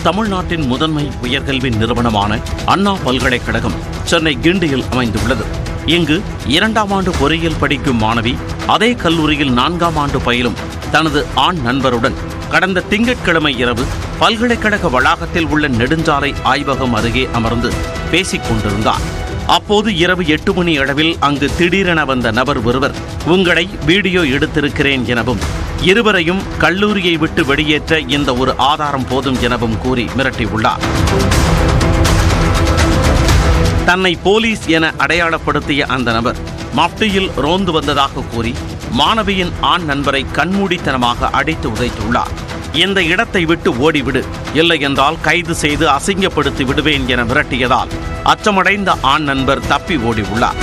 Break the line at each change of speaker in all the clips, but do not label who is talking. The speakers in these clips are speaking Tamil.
தமிழ்நாட்டின் முதன்மை உயர்கல்வி நிறுவனமான அண்ணா பல்கலைக்கழகம் சென்னை கிண்டியில் அமைந்துள்ளது. இங்கு 2ஆம் ஆண்டு பொறியியல் படிக்கும் மாணவி அதே கல்லூரியில் 4ஆம் ஆண்டு பயிலும் தனது ஆண் நண்பருடன் கடந்த திங்கட்கிழமை இரவு பல்கலைக்கழக வளாகத்தில் உள்ள நெடுஞ்சாலை ஆய்வகம் அருகே அமர்ந்து பேசிக் கொண்டிருந்தார். அப்போது இரவு 8 மணி அளவில் அங்கு திடீரென வந்த நபர் ஒருவர் உங்களை வீடியோ எடுத்திருக்கிறேன் எனவும் இருவரையும் கல்லூரியை விட்டு வெளியேற்ற இந்த ஒரு ஆதாரம் போதும் எனவும் கூறி மிரட்டியுள்ளார். தன்னை போலீஸ் என அடையாளப்படுத்திய அந்த நபர் மப்டியில் ரோந்து வந்ததாக கூறி மாணவியின் ஆண் நண்பரை கண்மூடித்தனமாக அடித்து உதைத்துள்ளார். இந்த இடத்தை விட்டு ஓடிவிடு, இல்லை என்றால் கைது செய்து அசிங்கப்படுத்தி விடுவேன் என மிரட்டியதால் அச்சமடைந்த ஆண் நண்பர் தப்பி ஓடியுள்ளார்.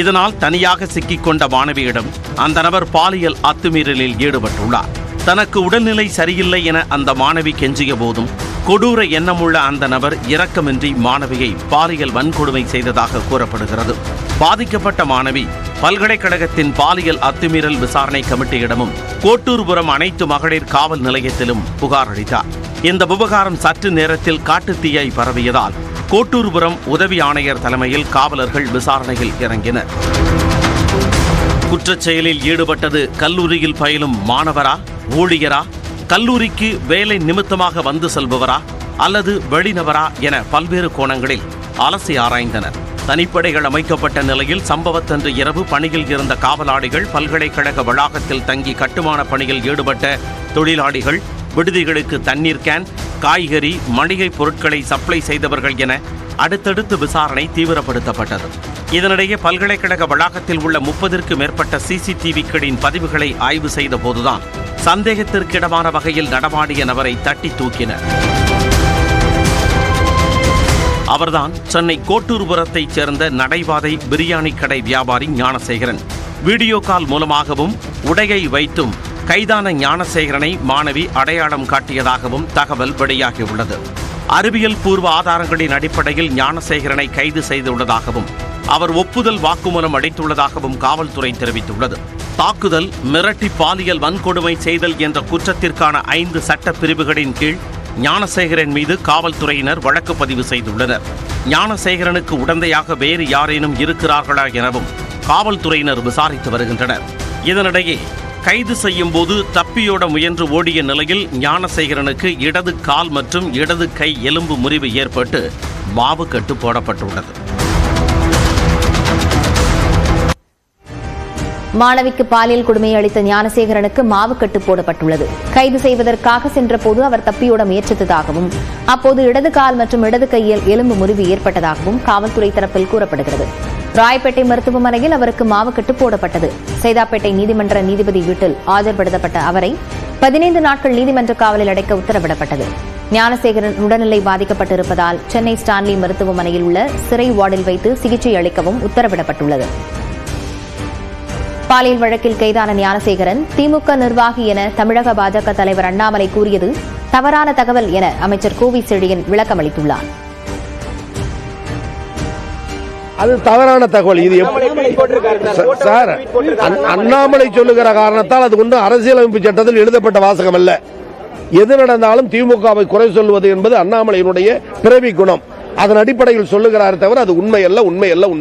இதனால் தனியாக சிக்கிக்கொண்ட மாணவியிடம் அந்த நபர் பாலியல் அத்துமீறலில் ஈடுபட்டுள்ளார். தனக்கு உடல்நிலை சரியில்லை என அந்த மாணவி கெஞ்சிய போதும் கொடூர எண்ணமுள்ள அந்த நபர் இரக்கமின்றி மாணவியை பாலியல் வன்கொடுமை செய்ததாக கூறப்படுகிறது. பாதிக்கப்பட்ட மாணவி பல்கலைக்கழகத்தின் பாலியல் அத்துமீறல் விசாரணை கமிட்டியிடமும் கோட்டூர்புரம் அனைத்து மகளிர் காவல் நிலையத்திலும் புகார் அளித்தார். இந்த விவகாரம் சற்று நேரத்தில் காட்டுத்தீயாய் பரவியதால் கோட்டூர்புரம் உதவி ஆணையர் தலைமையில் காவலர்கள் விசாரணையில் இறங்கினர். குற்றச்செயலில் ஈடுபட்டது கல்லூரியில் பயிலும் மாணவரா, ஊழியரா, கல்லூரிக்கு வேலை நிமித்தமாக வந்து செல்பவரா அல்லது வெளிநபரா என பல்வேறு கோணங்களில் அலசி ஆராய்ந்தனர். தனிப்படைகள் அமைக்கப்பட்ட நிலையில் சம்பவத்தன்று இரவு பணியில் இருந்த காவலாளிகள், பல்கலைக்கழக வளாகத்தில் தங்கி கட்டுமான பணியில் ஈடுபட்ட தொழிலாளிகள், விடுதிகளுக்கு தண்ணீர் கேன், காய்கறி, மளிகை பொருட்களை சப்ளை செய்தவர்கள் என அடுத்தடுத்து விசாரணை தீவிரப்படுத்தப்பட்டது. இதனிடையே பல்கலைக்கழக வளாகத்தில் உள்ள 30க்கும் மேற்பட்ட சிசிடிவிக்களின் பதிவுகளை ஆய்வு செய்த போதுதான் சந்தேகத்திற்கிடமான வகையில் நடமாடிய நபரை தட்டி தூக்கினர். அவர்தான் சென்னை கோட்டூர்புரத்தைச் சேர்ந்த நடைபாதை பிரியாணி கடை வியாபாரி ஞானசேகரன். வீடியோ கால் மூலமாகவும் உடையை வைத்தும் கைதான ஞானசேகரனை மாணவி அடையாளம் காட்டியதாகவும் தகவல் வெளியாகியுள்ளது. அறிவியல் பூர்வ ஆதாரங்களின் அடிப்படையில் ஞானசேகரனை கைது செய்துள்ளதாகவும் அவர் ஒப்புதல் வாக்குமூலம் அளித்துள்ளதாகவும் காவல்துறை தெரிவித்துள்ளது. தாக்குதல், மிரட்டி பாலியல் வன்கொடுமை செய்தல் என்ற குற்றத்திற்கான 5 சட்ட பிரிவுகளின் கீழ் ஞானசேகரன் மீது காவல்துறையினர் வழக்கு பதிவு செய்துள்ளனர். ஞானசேகரனுக்கு உடந்தையாக வேறு யாரேனும் இருக்கிறார்களா எனவும் காவல்துறையினர் விசாரித்து வருகின்றனர். இதனிடையே கைது செய்யும் போது தப்பியோட முயன்று ஓடிய நிலையில் ஞானசேகரனுக்கு இடது கால் மற்றும் இடது கை எலும்பு முறிவு ஏற்பட்டு மாவு கட்டு போடப்பட்டுள்ளது.
மாணவிக்கு பாலியல் கொடுமை அளித்த ஞானசேகரனுக்கு மாவு கட்டு போடப்பட்டுள்ளது. கைது செய்வதற்காக சென்றபோது அவர் தப்பியோட முயற்சித்ததாகவும் அப்போது இடது கால் மற்றும் இடது கையில் எலும்பு முறிவு ஏற்பட்டதாகவும் காவல்துறை தரப்பில் கூறப்படுகிறது. ராயப்பேட்டை மருத்துவமனையில் அவருக்கு மாவு கட்டு போடப்பட்டது. சைதாப்பேட்டை நீதிமன்ற நீதிபதி வீட்டில் ஆஜர்படுத்தப்பட்ட அவரை 15 நாட்கள் நீதிமன்ற காவலில் அடைக்க உத்தரவிடப்பட்டது. ஞானசேகரன் உடல்நிலை பாதிக்கப்பட்டிருப்பதால் சென்னை ஸ்டான்லி மருத்துவமனையில் உள்ள சிறை வார்டில் வைத்து சிகிச்சை அளிக்கவும் உத்தரவிடப்பட்டுள்ளது. பாலியல் வழக்கில் கைதான ஞானசேகரன் திமுக நிர்வாகி என தமிழக பாஜக தலைவர் அண்ணாமலை கூறியது தவறான தகவல் என அமைச்சர் கோவி செழியன் விளக்கம் அளித்துள்ளார்.
அது தவறான தகவல். இது சார், அண்ணாமலை சொல்லுகிற காரணத்தால் அது ஒன்றும் அரசியலமைப்பு சட்டத்தில் எழுதப்பட்ட வாசகம் அல்ல. எது நடந்தாலும் திமுகவை குறை சொல்வது என்பது அண்ணாமலையினுடைய பிறவி குணம். அதன் அடிப்படையில் சொல்லுகிறார் தவிர அது உண்மையல்ல.